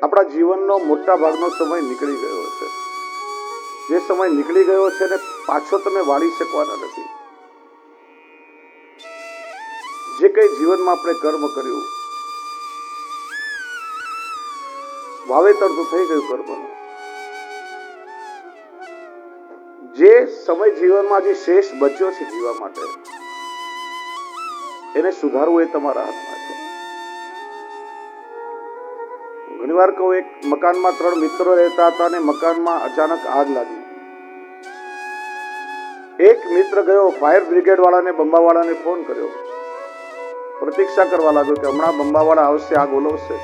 આપણા જીવનનો મોટા ભાગનો સમય નીકળી ગયો છે. જે સમય નીકળી ગયો છે ને પાછો તમે વાળી શકવાના નથી. જે કઈ જીવનમાં આપણે કર્મ કર્યું, વાવેતર તો થઈ ગયું કર્મનું. જે સમય જીવનમાં જે શેષ બચ્યો છે જીવવા માટે, એને સુધારવું એ તમારા હાથમાં છે. ઘણી વાર કહું, એક મકાનમાં 3 મિત્રો રહેતા હતા અને મકાનમાં અચાનક આગ લાગી. એક મિત્ર ગયો ફાયર બ્રિગેડ વાળાને, બંબાવાળાને ફોન કર્યો. પ્રતીક્ષા કરવા લાગ્યો કે હમણાં બંબાવાળા આવશે, આગ ઓલવશે.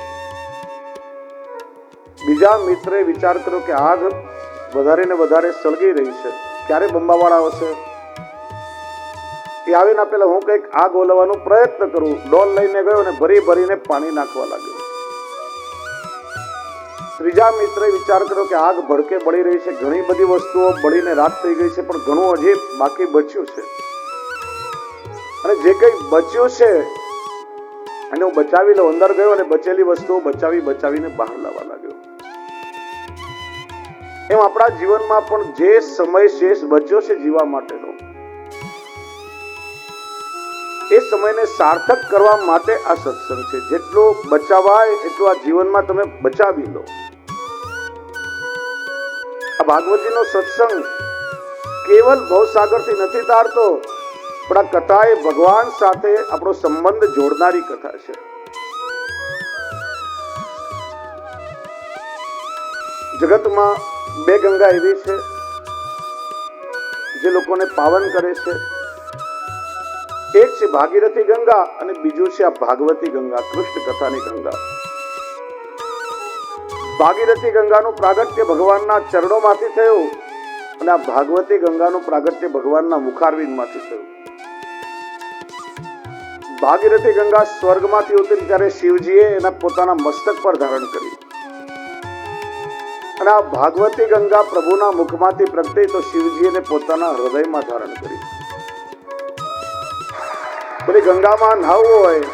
બીજા મિત્રે વિચાર કર્યો કે આગ વધારે ને વધારે સળગી રહી છે, ક્યારે બંબાવાળા આવશે. એ આવીને પેલા હું કઈક આગ ઓલવવાનો પ્રયત્ન કરું. ડોલ લઈને ગયો અને ભરી ભરીને પાણી નાખવા લાગ્યો. ત્રીજા મિત્રે વિચાર કર્યો કે આગ ભડકે બળી રહી છે, ઘણી બધી વસ્તુઓ બળીને રાખ થઈ ગઈ છે, પણ ઘણું હજી બાકી બચ્યું છે, અને જે કઈ બચ્યું છે એને હું બચાવી લઉં. અંદર ગયો અને બચેલી વસ્તુઓ બચાવીને બહાર લાવવા લાગ્યો. એમ આપણા જીવનમાં પણ જે સમય શેષ બચ્યો છે જીવવા માટેનો, એ સમયને સાર્થક કરવા માટે આ સત્સંગ છે. જેટલો બચાવાય એટલું આ જીવનમાં તમે બચાવી લો. આ ભાગવતીનો સત્સંગ કેવલ ભવસાગરથી નથી તારતો, પણ આ કથા એ ભગવાન સાથે આપણો સંબંધ જોડનારી કથા છે. જગતમાં 2 ગંગા એવી છે જે લોકોને પાવન કરે છે. એક છે ભાગીરથી ગંગા અને બીજું છે આ ભાગવતી ગંગા, કૃષ્ણ કથાની ગંગા. ભાગીરથી ગંગાનું પ્રાગટ્ય ભગવાનના ચરણોમાંથી થયું અને આ ભાગવતી ગંગાનું પ્રાગટ્ય ભગવાનના મુખારવિંદમાંથી થયું. ભાગીરથી ગંગા સ્વર્ગમાંથી ઉતરી ત્યારે શિવજીએ એના પોતાના મસ્તક પર ધારણ કરી, અને આ ભાગવતી ગંગા પ્રભુના મુખમાંથી પ્રગટી તો શિવજીએ પોતાના હૃદયમાં ધારણ કરી. પેલી ગંગામાં નહાવું હોય,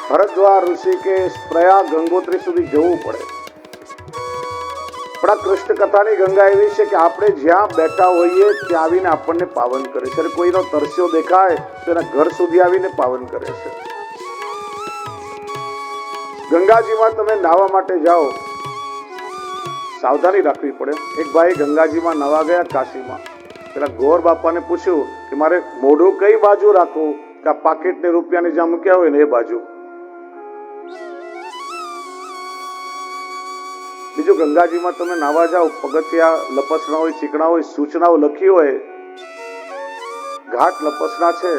હરદ્વાર, ઋષિકેશ, પ્રયાગ, ગંગોત્રી સુધી જવું પડે. પણ આ કૃષ્ણ કથાની ગંગા એવી છે કે આપણે જ્યાં બેઠા હોઈએ ત્યાં આવીને આપણને પાવન કરે છે. કોઈનો તરસ્યો દેખાય તો એના ઘર સુધી આવીને પાવન કરે છે. ગંગાજીમાં તમે નાહવા માટે જાઓ, સાવધાની રાખવી પડે. એક ભાઈ ગંગાજીમાં નાહવા ગયા કાશીમાં. પેલા ગોર બાપાને પૂછ્યું કે મારે મોઢું કઈ બાજુ રાખવું, કે આ પાકીટ ને રૂપિયાને જ્યાં મૂક્યા હોય ને એ બાજુ. બીજું, ગંગાજીમાં તમે નાવા જાઓ, પગથિયા લપસણા હોય, ચીકણા હોય, સૂચનાઓ લખી હોય, ઘાટ લપસણા છે,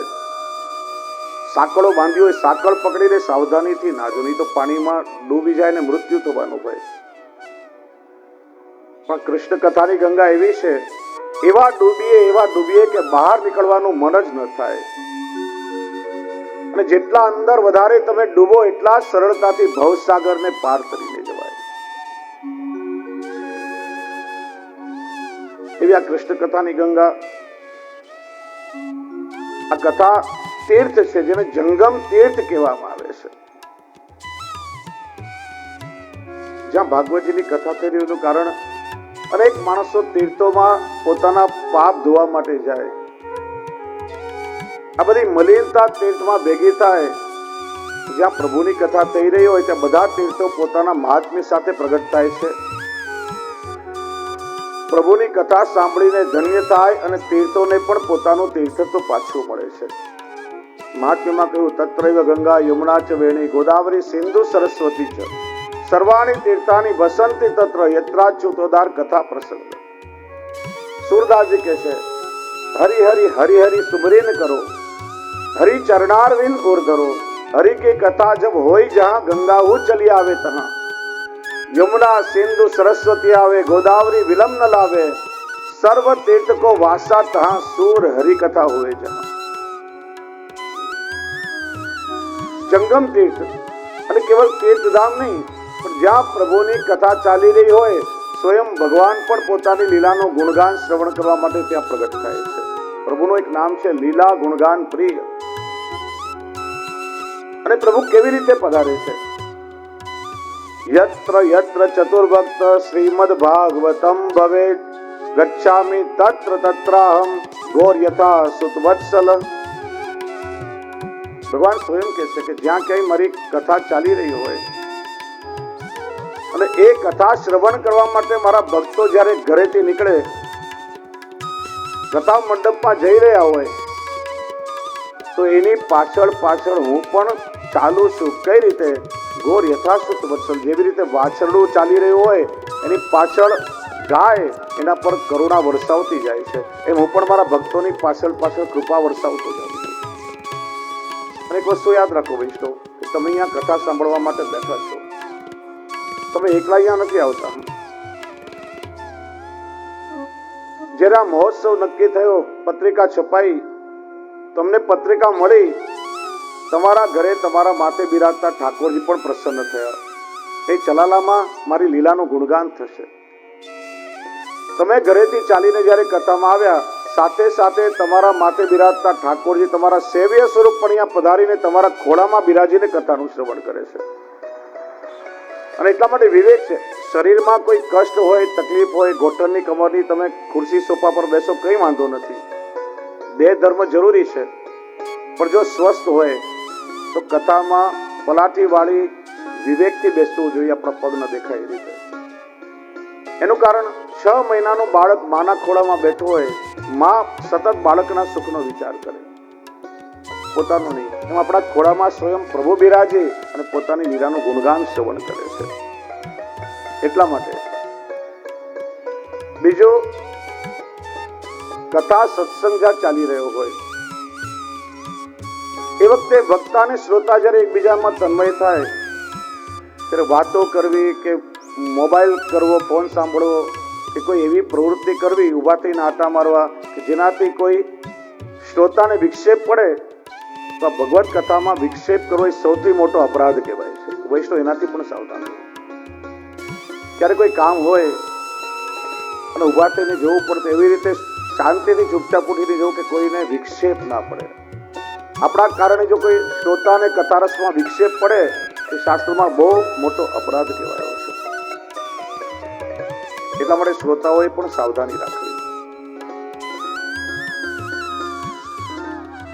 સાંકળો બાંધી હોય, સાંકળ પકડીને સાવધાનીથી નાજો, નહીં તો પાણીમાં ડૂબી જાય ને મૃત્યુ થવાનું હોય. પણ કૃષ્ણ કથાની ગંગા એવી છે, એવા ડૂબીએ કે બહાર નીકળવાનું મન જ ન થાય. અને જેટલા અંદર વધારે તમે ડૂબો એટલા સરળતાથી ભવસાગરને પાર કરીને જવાય. એવી આ કૃષ્ણ કથાની ગંગા, આ કથા તીર્થ છે જેને જંગમ તીર્થ કહેવામાં આવે છે. જ્યાં ભાગવતજીની કથા થઈ રહી, કારણ અનેક માણસો તીર્થોમાં પોતાના પાપ ધોવા માટે જાય. આ બધી મલિનતા તીર્થમાં ભેગી થાય. જ્યાં પ્રભુની કથા થઈ રહી હોય ત્યાં બધા તીર્થો પોતાના મહાત્મ્ય સાથે પ્રગટ થાય છે. પ્રભુની કથા સાંભળીને ધન્ય થાય અને તીર્થોને પણ પોતાનું તીર્થત્વ પાછું મળે છે. મહાત્મ્યમાં કહ્યું, તત્રૈવ ગંગા યમુના ચ વેણી ગોદાવરી સિંધુ સરસ્વતી ચ સર્વાણી તીર્થાની વસંતી તત્ર યત્રાચ્યુતોદાર કથા પ્રસંગ. સુરદાસજી કહે છે, હરિ હરિ હરિ હરિ સુમરીન કરો, હરિ ચરણાरविंद और धरो, हरि की कथा जब होई जहां गंगा वो चली आवे तहां, यमुना सिंधु सरस्वती आवे, गोदावरी विलंब न लावे, सर्व तीर्थ को वासा तहां, सूर हरि कथा हुए जहां. जंगम तीर्थ અને કેવલ તીર્થધામ નહીં, પણ જ્યાં પ્રભુની કથા ચાલી રહી હોય, સ્વયં ભગવાન પણ પોતાની લીલાનો ગુણગાન શ્રવણ કરવા માટે ત્યાં પ્રગટ થાય છે. પ્રભુનું એક નામ છે લીલા ગુણગાન પ્રિય. અને પ્રભુ કેવી રીતે પધારે છે? યત્ર યત્ર ચતુર્ભક્ત શ્રીમદ ભાગવતમ ભવેત ગચ્છામિ તત્ર તત્રાહમ ઘોર યથા સુતવત્સલ. ભગવાન સ્વયં કહે છે કે જ્યાં ક્યાંય મારી કથા ચાલી રહી હોય અને એ કથા શ્રવણ કરવા માટે મારા ભક્તો જ્યારે ઘરેથી નીકળે, કથા મંડપમાં જઈ રહ્યા હોય, તો એની પાછળ પાછળ હું પણ ચાલુ છું. કઈ રીતે? ઘોર યથાસુત વત્સલ. જેવી રીતે વાછરડું ચાલી રહ્યું હોય, એની પાછળ ગાય એના પર કરુણા વરસાવતી જાય છે, એમ હું પણ મારા ભક્તોની પાછળ પાછળ કૃપા વરસાવતો જાઉં છું. અને એક વસ્તુ યાદ રાખો વૈષ્ણવ, કે તમે અહીંયા કથા સાંભળવા માટે બેઠા છો, તમે એકલા અહીંયા નથી આવતા. જ્યારે આ મહોત્સવ નક્કી થયો, પત્રિકા છપાઈ, તમને પત્રિકા મળી, તમારા ઘરે તમારા માથે બિરાજતા ઠાકોરજી પણ પ્રસન્ન થયા. એ ચલાલામાં મારી લીલાનું ગુણગાન થશે. તમે ઘરેથી ચાલીને જ્યારે કથામાં આવ્યા, સાથે સાથે તમારા માથે બિરાજતા ઠાકોરજી તમારા સેવ્ય સ્વરૂપ પણ અહીંયા પધારીને તમારા ખોળામાં બિરાજીને કથાનું શ્રવણ કરે છે. અને એટલા માટે વિવેક છે, શરીરમાં કોઈ કષ્ટ હોય, તકલીફ હોય, ઘોટણની કમરની, તમે ખુરશી સોફા પર બેસો, કંઈ વાંધો નથી. દેહ ધર્મ જરૂરી છે, પણ જો સ્વસ્થ હોય તો કથામાં પલાઠી વાળી વિવેકથી બેસવું જોઈએ, આપણા પગ ન દેખાય એ રીતે. એનું કારણ 6 મહિનાનું બાળક માના ખોળામાં બેઠું હોય, માં સતત બાળકના સુખનો વિચાર કરે, પોતાનું નહીં. એમ આપણા ખોળામાં સ્વયં પ્રભુ બિરાજે અને પોતાની લીલાનું ગુણગાન શ્રવણ કરે છે. એટલા માટે બીજું, કથા સત્સંગ જ્યાં ચાલી રહ્યો હોય એ વખતે વક્તા અને શ્રોતા જ્યારે એકબીજામાં તન્મય થાય, ત્યારે વાતો કરવી કે મોબાઈલ કરવો, ફોન સાંભળવો કે કોઈ એવી પ્રવૃત્તિ કરવી, ઊભા થઈને આટા મારવા, કે જેનાથી કોઈ શ્રોતાને વિક્ષેપ પડે, તો ભગવત કથામાં વિક્ષેપ કરવો એ સૌથી મોટો અપરાધ કહેવાય છે. વૈષ્ણવ એનાથી પણ સાવધાન. ક્યારે કોઈ કામ હોય અને ઊભા થઈને જવું પડે, એવી રીતે શાંતિથી ચૂપચાપ ઉઠીને જવું કે કોઈને વિક્ષેપ ના પડે. આપણા કારણે જો કોઈ શ્રોતાને કથારસમાં વિક્ષેપ પડે, એ શાસ્ત્રમાં બહુ મોટો અપરાધ કહેવાયો છે. એટલા માટે શ્રોતાઓએ પણ સાવધાની રાખવી.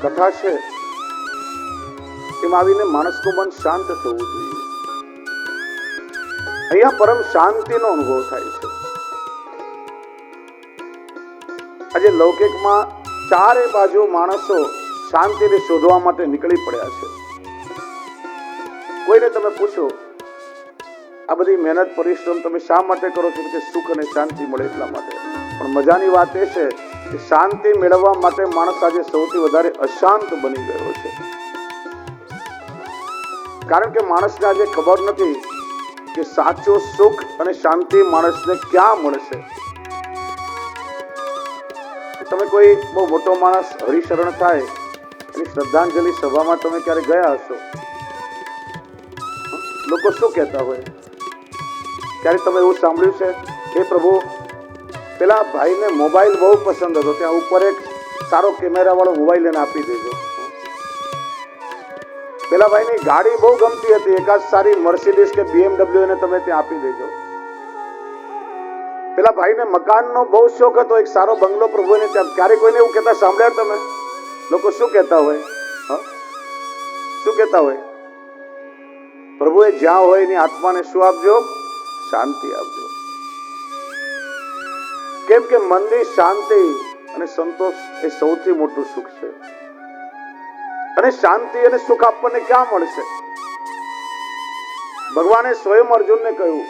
કથા છે એમ આવીને માણસનું મન શાંત થવું જોઈએ. અહીંયા પરમ શાંતિનો અનુભવ થાય છે. આજે લૌકિકમાં ચારે બાજુ માણસો શાંતિને શોધવા માટે નીકળી પડ્યા છે. કોઈને તમે પૂછો, આ બધી મહેનત પરિશ્રમ તમે શા માટે કરો છો? કે સુખ અને શાંતિ મળે એટલા માટે. પણ મજાની વાત એ છે કે શાંતિ મેળવવા માટે માણસ આજે સૌથી વધારે અશાંત બની ગયો છે. કારણ કે માણસને આજે ખબર નથી કે સાચું સુખ અને શાંતિ માણસને ક્યાં મળશે. તમે કોઈ બહુ મોટો માણસ હરિશરણ થાય, એની શ્રદ્ધાંજલિ સભામાં તમે ક્યારે ગયા હશો? લોકો શું કહેતા હોય? ક્યારે તમે એવું સાંભળ્યું છે, હે પ્રભુ, પેલા ભાઈને મોબાઈલ બહુ પસંદ હતો, ત્યાં ઉપર એક સારો કેમેરા વાળો મોબાઈલ એને આપી દેજો. પેલા ભાઈની ગાડી બહુ ગમતી હતી, એકાદ સારી મર્સિડીઝ કે BMW એને તમે ત્યાં આપી દેજો. પેલા ભાઈને મકાનનો બહુ શોખ હતો, એક સારો બંગલો પ્રભુને ત્યાં. ક્યારે કોઈને એવું કહેતા સાંભળ્યા તમે? લોકો શું કહેતા હોય? શું કહેતા હોય? પ્રભુએ જ્યાં હોય એની આત્માને શું આપજો? શાંતિ આપજો. કેમ કે મનની શાંતિ અને સંતોષ એ સૌથી મોટું સુખ છે. અને શાંતિ અને સુખ આપણને ક્યાં મળશે? ભગવાને સ્વયં અર્જુનને કહ્યું,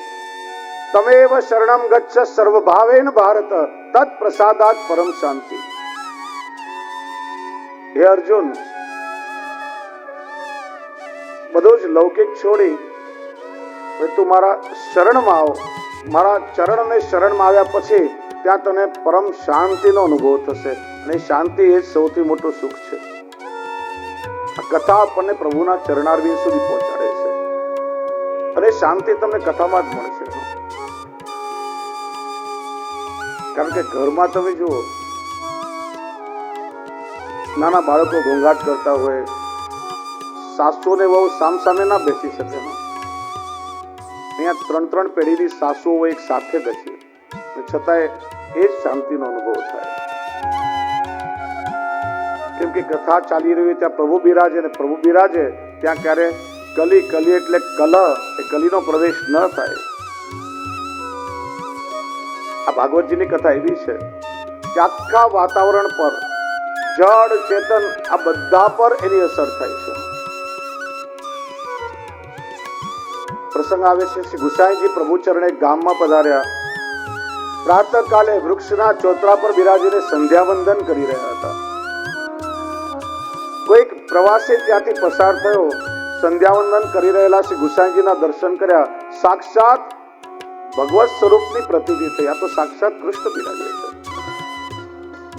તમેવ શરણમ ગચ્છ સર્વભાવેન ભારત તત્ પ્રસાદાત પરમ શાંતિ. હે અર્જુન, બધું જ લૌકિક છોડી તું મારા શરણમાં આવ. મારા ચરણને શરણમાં આવ્યા પછી ત્યાં તને પરમ શાંતિનો અનુભવ થશે. અને શાંતિ એ સૌથી મોટું સુખ છે. આ કથા આપણને પ્રભુના ચરણારવિંદ સુધી પહોંચાડે છે. અને શાંતિ તમને કથામાં જ મળશે. કારણ કે ઘરમાં તમે જુઓ, નાના બાળકો ઘોંઘાટ કરતા હોય, સાસુ ને વહુ સામસામે ના બેસી શકે. અહીંયા 3 પેઢીની સાસુઓ એક સાથે બેસી, છતાંય એ જ શાંતિનો અનુભવ થાય. કેમ કે કથા ચાલી રહી હોય ત્યાં પ્રભુ બિરાજે, અને પ્રભુ બિરાજે ત્યાં ક્યારે કલી એટલે કલહ, એ કલીનો પ્રવેશ ન થાય. આ ભાગવતજીની કથા એવી છે કે આખા વાતાવરણ પર, જળ ચેતન આ બધા પર એની અસર થાય છે. પ્રસંગ આવે છે, શ્રી ગુસાઈજી પ્રભુ ચરણે ગામમાં પધાર્યા. પ્રાતઃકાલે વૃક્ષના ચોતરા પર બિરાજીને સંધ્યાવંદન કરી રહ્યા હતા. કોઈક પ્રવાસી ત્યાંથી પસાર થયો, સંધ્યાવંદન કરી રહેલા શ્રી ગુસાઈજીના દર્શન કર્યા. સાક્ષાત ભગવત સ્વરૂપની પ્રતીતિ થઈ. આ તો સાક્ષાત કૃષ્ણ બિરાજે છે.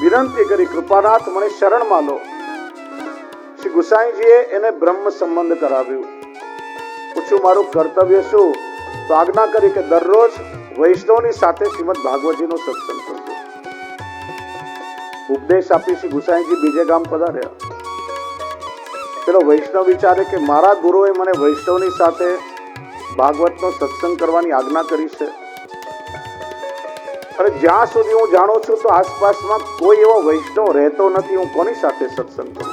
વિનંતી કરી, કૃપાનાથ મને શરણમાં લો. શ્રી ગુસાઈજીએ એને બ્રહ્મ સંબંધ કરાવ્યું. પૂછ્યું મારું કર્તવ્ય શું? તો આજ્ઞા કરી કે દરરોજ વૈષ્ણવની સાથે શ્રીમદ ભાગવતજીનો સત્સંગ કરજો. ઉપદેશ આપી શ્રી ગુસાઈજી બીજે ગામ પધાર્યા. પેલો વૈષ્ણવ વિચારે કે મારા ગુરુએ મને વૈષ્ણવની સાથે ભાગવતનો સત્સંગ કરવાની આજ્ઞા કરી છે, અને જ્યાં સુધી હું જાણું છું તો આસપાસમાં કોઈ એવો વૈષ્ણવ રહેતો નથી. હું કોની સાથે સત્સંગ કરું?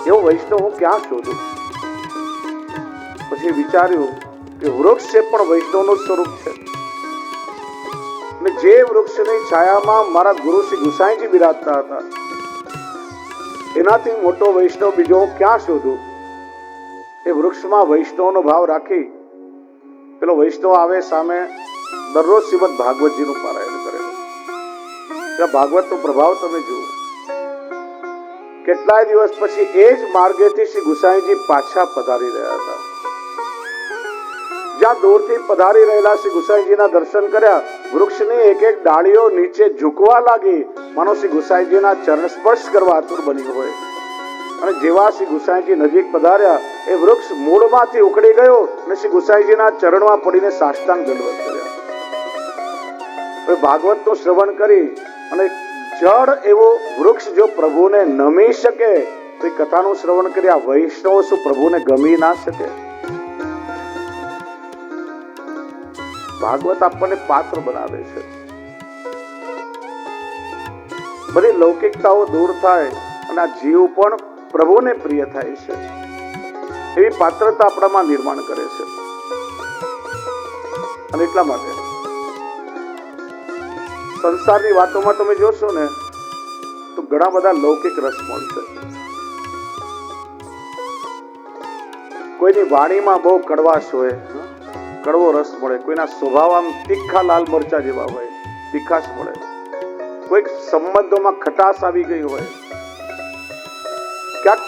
એવો વૈષ્ણવ હું ક્યાં શોધું? પછી વિચાર્યું કે વૃક્ષ છે પણ વૈષ્ણવનું સ્વરૂપ છે, અને જે વૃક્ષની છાયામાં મારા ગુરુ શ્રી ગુસાઈજી બિરાજતા હતા, એનાથી મોટો વૈષ્ણવ બીજો હું ક્યાં શોધું? એ વૃક્ષમાં વૈષ્ણવનો ભાવ રાખી પેલો વૈષ્ણવ આવે સામે, દરરોજ શ્રીમદ ભાગવતજીનું પારાયણ કરેલું. ત્યાં ભાગવતનો પ્રભાવ તમે જુઓ. કેટલાય દિવસ પછી એ જ માર્ગેથી શ્રી ગુસાઈજી પાછા પધારી રહ્યા હતા. જ્યાં દૂરથી પધારી રહેલા શ્રી ગુસાઈજીના દર્શન કર્યા, વૃક્ષની એક એક ડાળીઓ નીચે ઝૂકવા લાગી, માનો શ્રી ગુસાઈજીના ચરણ સ્પર્શ કરવા આતુર બની હોય. અને જેવા શ્રી ગુસાઈજી નજીક પધાર્યા, એ વૃક્ષ મૂળમાંથી ઉખડી ગયો અને શ્રી ગુસાઈજીના ચરણમાં પડીને સાષ્ટાંગ દંડવત કર્યા. હવે ભાગવતનું શ્રવણ કરી અને જળ એવો વૃક્ષ જો પ્રભુને નમી શકે, તો એ કથાનું શ્રવણ કરી આ વૈષ્ણવ શું પ્રભુને ગમી ના શકે? ભાગવત આપણને પાત્ર બનાવે છે. બધી લૌકિકતાઓ દૂર થાય અને આ જીવ પણ પ્રભુને પ્રિય થાય છે, એવી પાત્રતા આપણામાં નિર્માણ કરે છે. અને એટલા માટે સંસારની વાતોમાં તમે જોશો ને તો ઘણા બધા લૌકિક રસ મળશે. કોઈની વાણીમાં બહુ કડવાશ હોય, કડવો રસ મળે. કોઈના સ્વભાવ આમ તીખા લાલ મરચા જેવા હોય, તીખાશ મળે. કોઈક સંબંધોમાં ખટાશ આવી ગઈ હોય, ક્યાંક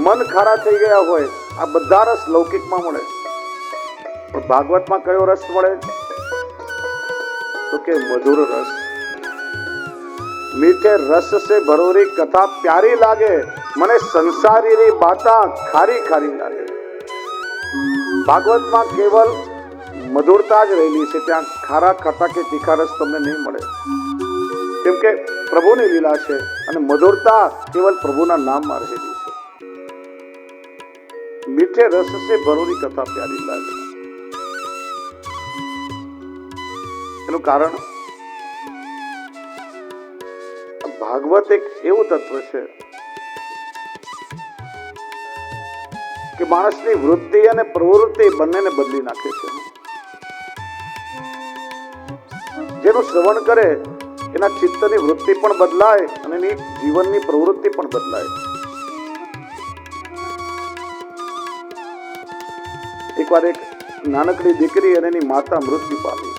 મન ખારા થઈ ગયા હોય. આ બધા રસ લૌકિકમાં મળે. પણ ભાગવતમાં કયો રસ મળે? તો કે મધુર રસ. મીઠે રસ સે ભરોરી કથા પ્યારી લાગે, મને સંસારી રી બાતા ખારી ખારી લાગે. ભાગવતમાં કેવલ મધુરતા જ રહેલી છે. ત્યાં ખારા ખાટા કે તીખા રસ તમને નહીં મળે, કેમ કે પ્રભુની લીલા છે અને મધુરતા કેવલ પ્રભુના નામમાં રહેલી છે. મીઠે રસ સે ભરોરી કથા પ્યારી લાગે. એનું કારણ ભાગવત એક એવું તત્વ છે કે માણસની વૃત્તિ અને પ્રવૃત્તિ બંનેને બદલી નાખે છે. જેનું શ્રવણ કરે એના ચિત્તની વૃત્તિ પણ બદલાય અને એની જીવનની પ્રવૃત્તિ પણ બદલાય. એકવાર એક નાનકડી દીકરી અને એની માતા મૃત્યુ પામી.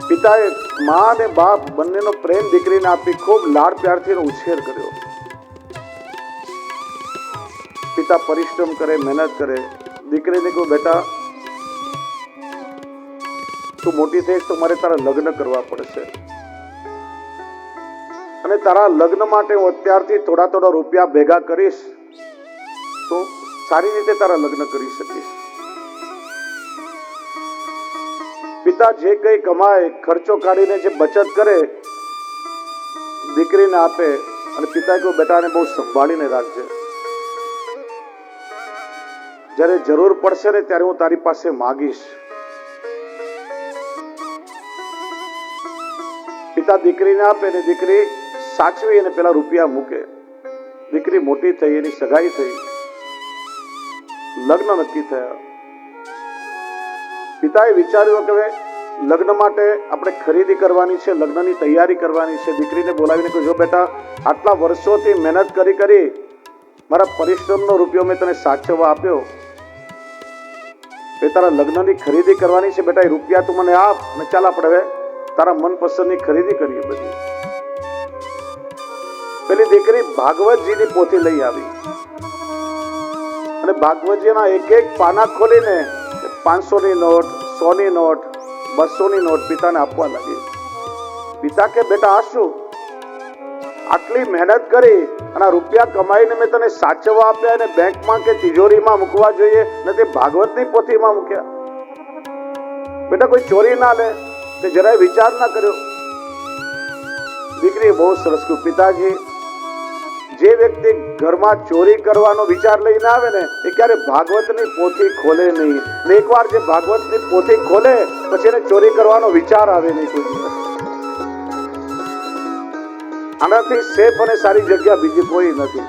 પિતાએ મા અને બાપ બંનેનો પ્રેમ દીકરીને આપી ખૂબ લાડ પ્યારથી એનો ઉછેર કર્યો. પિતા પરિશ્રમ કરે, મહેનત કરે. દીકરીને કહ્યું, બેટા તું મોટી થઈશ તો મારે તારા લગ્ન કરવા પડશે, અને તારા લગ્ન માટે હું અત્યારથી થોડા થોડા રૂપિયા ભેગા કરીશ તો સારી રીતે તારા લગ્ન કરી શકીશ. પિતા જે કઈ કમાય, ખર્ચો કાઢીને જે બચત કરે, દીકરીને આપે. અને પિતાએ કહ્યું, બેટાને બહુ સંભાળીને રાખજે. જ્યારે જરૂર પડશે ને ત્યારે હું તારી પાસે માગીશ. પિતા દીકરીને આપે ને દીકરી સાચવી અને પેલા રૂપિયા મૂકે. દીકરી મોટી થઈ, એની સગાઈ થઈ, લગ્ન નક્કી થયા. પિતાએ વિચાર્યું કે હવે લગ્ન માટે આપણે ખરીદી કરવાની છે, લગ્નની તૈયારી કરવાની છે. દીકરીને બોલાવીને કહ્યું, જો બેટા, આટલા વર્ષોથી મહેનત કરી મારા પરિશ્રમનો રૂપિયો મેં તને સાચવવા આપ્યો, એ તારા લગ્નની ખરીદી કરવાની છે. બેટા, એ રૂપિયા તું મને આપ અને ચાલ આપણે હવે તારા મનપસંદની ખરીદી કરીએ. બધી પેલી દીકરી ભાગવતજીની પોથી લઈ આવી અને ભાગવતજીના એક એક પાના ખોલીને 500ની નોટ, 100ની નોટ, 200ની નોટ પિતાને આપવા લાગી. પિતા કે, બેટા, આ શું? આટલી મહેનત કરી અને આ રૂપિયા કમાઈને મેં તને સાચવવા આપ્યા અને બેંકમાં કે તિજોરીમાં મૂકવા જોઈએ ને તે ભાગવતની પોથીમાં મૂક્યા. બેટા, કોઈ ચોરી ના લે, તે જરાય વિચાર ના કર્યો. દીકરીએ બહુ સરસ કહ્યું, પિતાજી, જે વ્યક્તિ ઘરમાં ચોરી કરવાનો વિચાર લઈને આવે ને એ ક્યારે ભાગવતની પોથી ખોલે નહીં. ને એકવાર જે ભાગવતની પોથી ખોલે પછી એને ચોરી કરવાનો વિચાર આવે નહીં કોઈ દિવસ. આનાથી સેફ અને સારી જગ્યા બીજી કોઈ નથી.